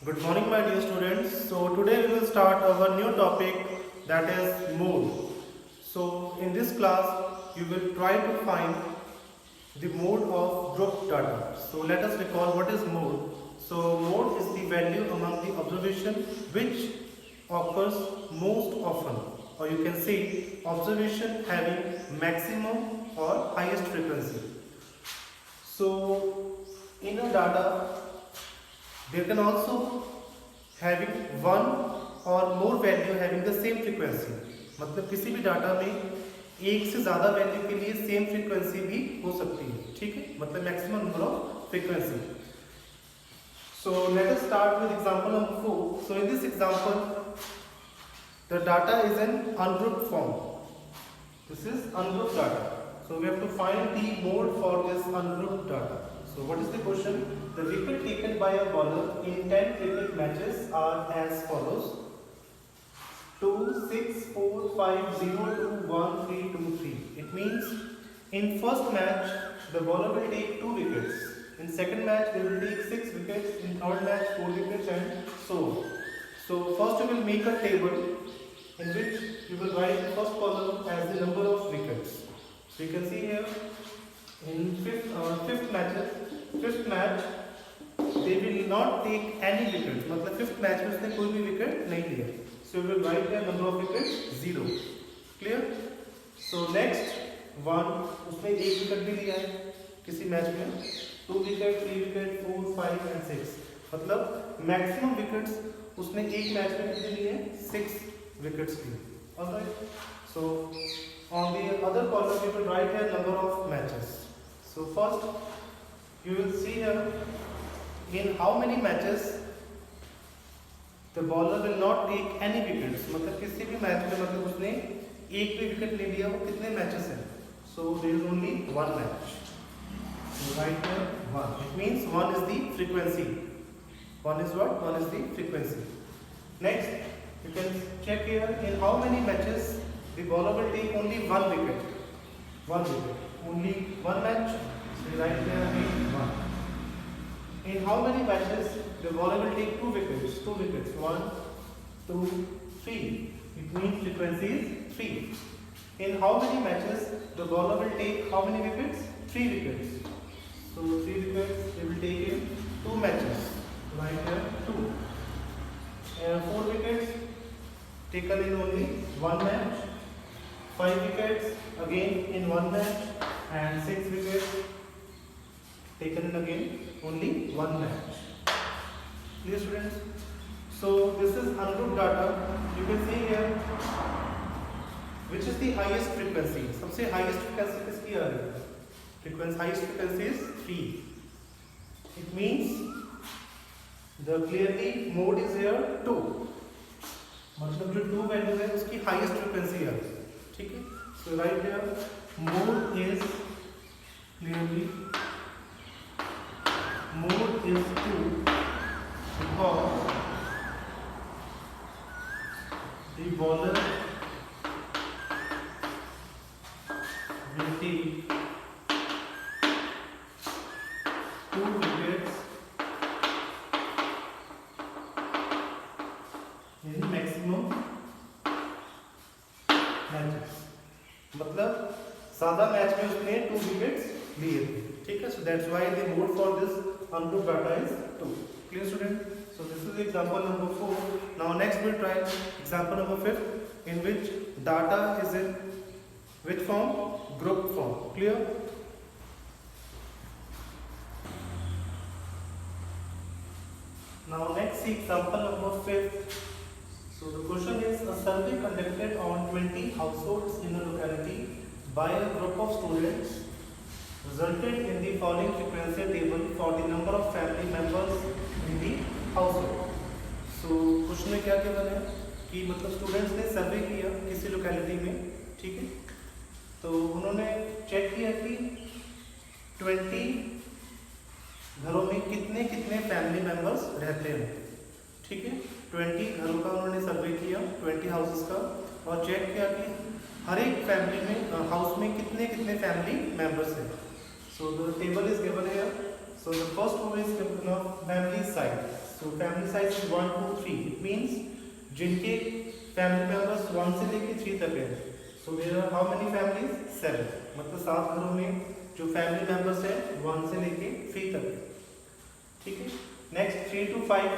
Good morning, my dear students. So today we will start our new topic, that is mode. So in this class you will try to find the mode of group data. So let us recall what is mode. So mode is the value among the observation which occurs most often, or you can say observation having maximum or highest frequency. So in a data there can also having one or more value having the same frequency. मतलब किसी भी data में एक से ज़्यादा value के लिए same frequency भी हो सकती है, ठीक है, मतलब maximum number of frequency. So let us start with example number 4. So in this example the data is in ungrouped form. This is ungrouped data. So we have to find the mode for this ungrouped data. So what is the question? The wicket taken by a bowler in 10 cricket matches are as follows: 2, 6, 4, 5, 0, 2, 1, 3, 2, 3. It means in first match the bowler will take 2 wickets. In second match they will take 6 wickets. In third match 4 wickets, and so on. So first you will make a table in which you will write the first column as the number of wickets. So you can see here in fifth match they will not take any wickets. मतलब fifth match में उसने कोई भी wicket नहीं लिया. So you will write the number of wickets 0. Clear? So next one उसने एक wicket भी लिया है किसी मैच में. 2 wicket, 3 wicket, 4, 5 and 6. मतलब maximum wickets उसने एक मैच में कितने लिए? 6 wickets लिए. Alright. So on the other column you will write here number of matches. So first you will see here in how many matches the bowler will not take any wickets. मतलब किसी भी match में मतलब उसने एक भी wicket ले लिया. वो कितने मैचेस हैं? So there is only one match. So write here 1. It means 1 is the frequency. 1 is what? 1 is the frequency. Next you can check here in how many matches the bowler will take only one wicket. One wicket. Only one match. So write here again 1. In how many matches the bowler will take 2 wickets? 2 wickets. 1, 2, 3. It means frequency is 3. In how many matches the bowler will take how many wickets? 3 wickets. So 3 wickets they will take in 2 matches. Right here 2. 4 wickets taken in only 1 match. 5 wickets again in 1 match, and 6 wickets taken in again only 1 match. Clear, students? So this is ungrouped data. You can see here which is the highest frequency. सबसे highest frequency किसकी आ रही है? Frequency highest frequency is 3. It means the clearly mode is here 2. मतलब जो 2 value है उसकी highest frequency है. ठीक है? So right here mode is clearly mode is 2 because the bowler will take 2 wickets in maximum matches. मतलब ज़्यादा match में उसने 2 विकेट्स लिए थे. ठीक है? So that's why the mode for this ungrouped data is 2. Clear, student? So this is example number 4. Now next we'll try example number 5 in which data is in which form? Group form. Clear? Now next see example number 5. So the question is a survey conducted on 20 households in a locality by a group of students resulted in the following frequency table for the number of family members in the household. So question में क्या केवल है कि मतलब students ने सर्वे किया किसी locality में. ठीक है? तो उन्होंने चेक किया कि 20 घरों में कितने कितने फैमिली मेंबर्स रहते हैं. ठीक है? 20 घरों का उन्होंने सर्वे किया, 20 हाउसेस का, और चेक किया कि हर एक फैमिली में हाउस में कितने कितने फैमिली मेंबर्स हैं. So the table is given here. So the first one is given of family side. So family size is 1, 2, 3. It means जिनके family members 1 से लेके 3 तक है. So there are how many families? 7. मतलब 7 घरों में जो family members है 1 से लेके 3 तक है. ठीक है. Next 3 to 5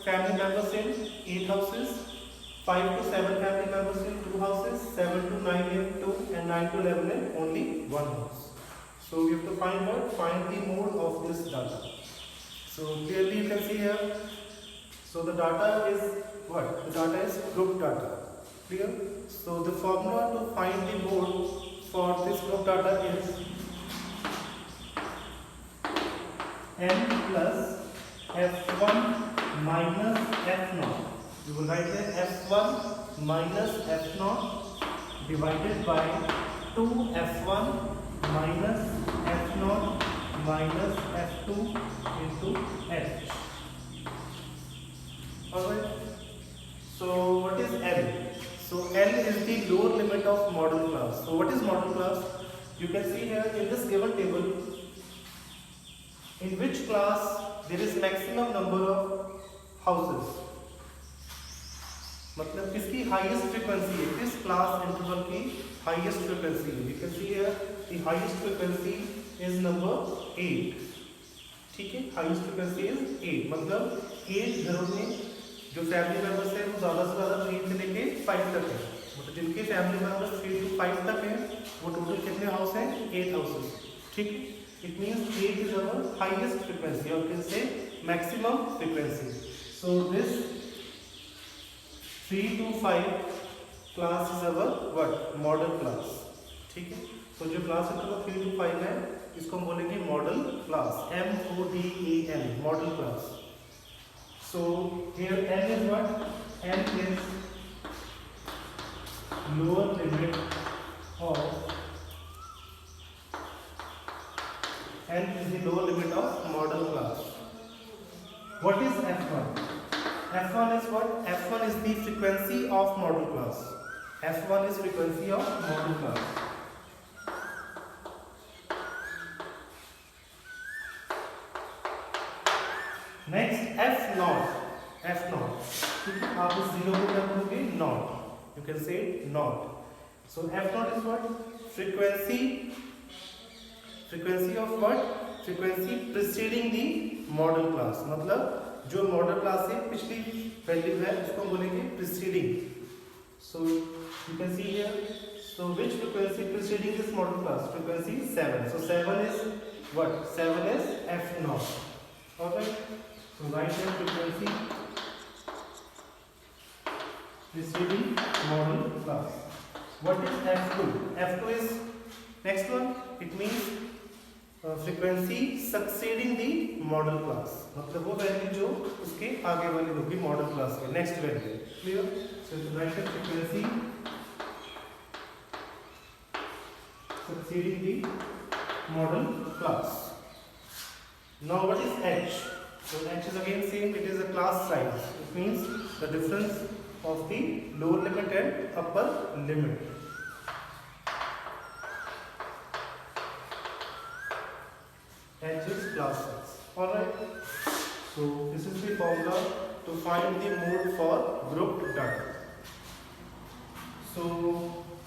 family members in 8 houses. 5 to 7 family members in 2 houses. 7 to 9 in 2 and 9 to 11 in only 1 house. So we have to find what? Find the mode of this data. So clearly you can see here. So the data is what? The data is group data. Clear? So the formula to find the mode for this group data is n plus f1 minus f0. You will write here f1 minus f0 divided by 2f1 minus f0 minus f2 into h. Alright. So what is L? So L is the lower limit of model class. So what is model class? You can see here in this given table, in which class there is maximum number of houses. मतलब किसकी highest frequency है, किस class interval की highest frequency है. You can see here the highest frequency is number 8. ठीक है, highest frequency is 8. मतलब 8 घरों में जो फैमिली मेंबर्स है वो ज़्यादा से ज़्यादा 3 से लेके 5 तक है. मतलब जिनके फैमिली मेंबर्स 3 to 5 तक है वो टोटल कितने हाउस हैं? 8 हाउसेस. ठीक है. It means 8 is our highest frequency और can say maximum frequency. So this 3 to 5 class is our what? Model class. ठीक है. तो जो क्लास इंटरवल 3 to 5 है इसको हम बोलेंगे model class. MODEL model class. So here n is what? n is lower limit of n is the lower limit of model class. What is f1? F1 is what? F1 is the frequency of model class. F1 is frequency of model class. Next F0. F0. ठीक है, आप इस 0 को क्या करोगे? Not. You can say not. So F0 is what? Frequency. Frequency of what? Frequency preceding the model class. मतलब जो model class से पिछली वैल्यू है उसको बोलेंगे preceding. So you can see here. So which frequency preceding this model class? Frequency 7. So 7 is what? 7 is f0. Alright. So right here frequency preceding model class. What is f2? f2 is next one. It means frequency succeeding the model class. मतलब वो value जो उसके आगे वाली होगी model class के next value. Clear? So right frequency succeeding the model class. Now what is h? So h is again same. It is a class size. It means the difference of the lower limit and upper limit. H is class size. Alright. So this is the formula to find the mode for grouped data. So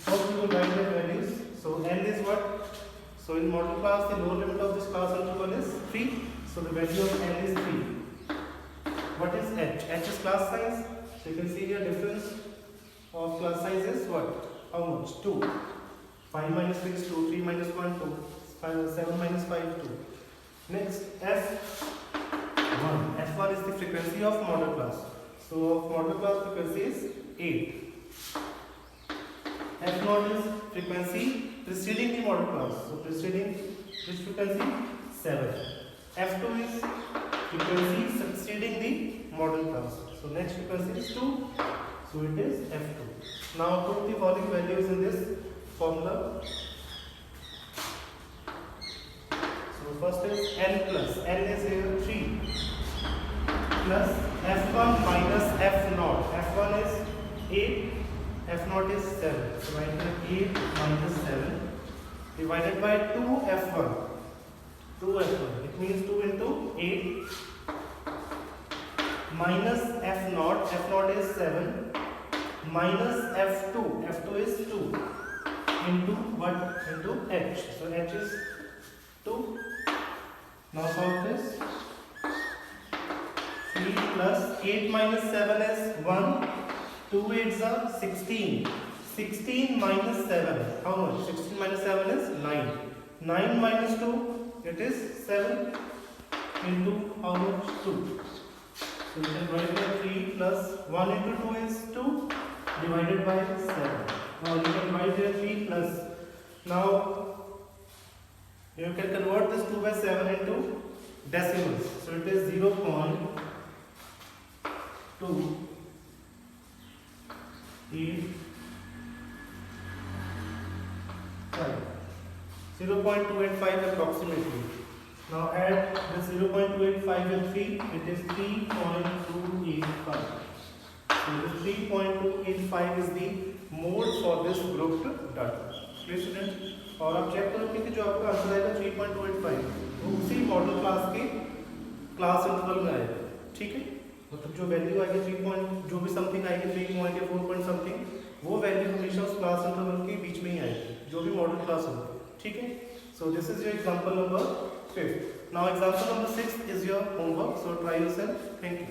first we will write the values. So n is what? So in model class the lower limit of this class interval is 3. So the value of n is 3. What is h? H is class size. So you can see here difference of class size is what? How much? 2. 5 minus 6 2. 3 minus 1 2. 7 minus 5 2. Next F1. F1 is the frequency of model class. So model class frequency is 8. F0 is frequency preceding the model class. So preceding this frequency 7. F2 is frequency succeeding the model class. So next frequency is 2. So it is F2. Now put the following values in this formula. First is n plus. N is here 3 plus f1 minus f0. f1 is 8. f0 is 7. So I have 8 minus 7 divided by 2 f1. 2 f1. It means 2 into 8 minus f naught is 7 minus f2 is 2 into what? Into h. So h is 2. Now solve this. 3 plus 8 minus 7 is 1. 2 8s are 16. 16 minus 7, how much? 16 minus 7 is 9. 9 minus 2, it is 7 into how much? 2. So we can divide by 3 plus 1 into 2 is 2 divided by 7. Now you can divide by 3 plus. Now you can convert this 2 by 7 into decimals. So it is 0.2 0.285 approximately. Now add the 0.285 with 3, it is 3.285. So this 3.285 is the mode for this grouped data. Clear students? और आप check करो कि जो आपका answer आएगा 3.285 वो उसी model class के क्लास इंटरवल में आएगा, ठीक है? मतलब जो वैल्यू आएगी 3 पॉइंट जो भी समथिंग आएगी 3 पॉइंट या 4 पॉइंट समथिंग वो वैल्यू हमेशा उस क्लास इंटरवल के बीच में ही आएगी जो भी मॉडल क्लास होगी, ठीक है? So this is your example number 5. Now example number 6 is your homework. So try yourself. Thank you.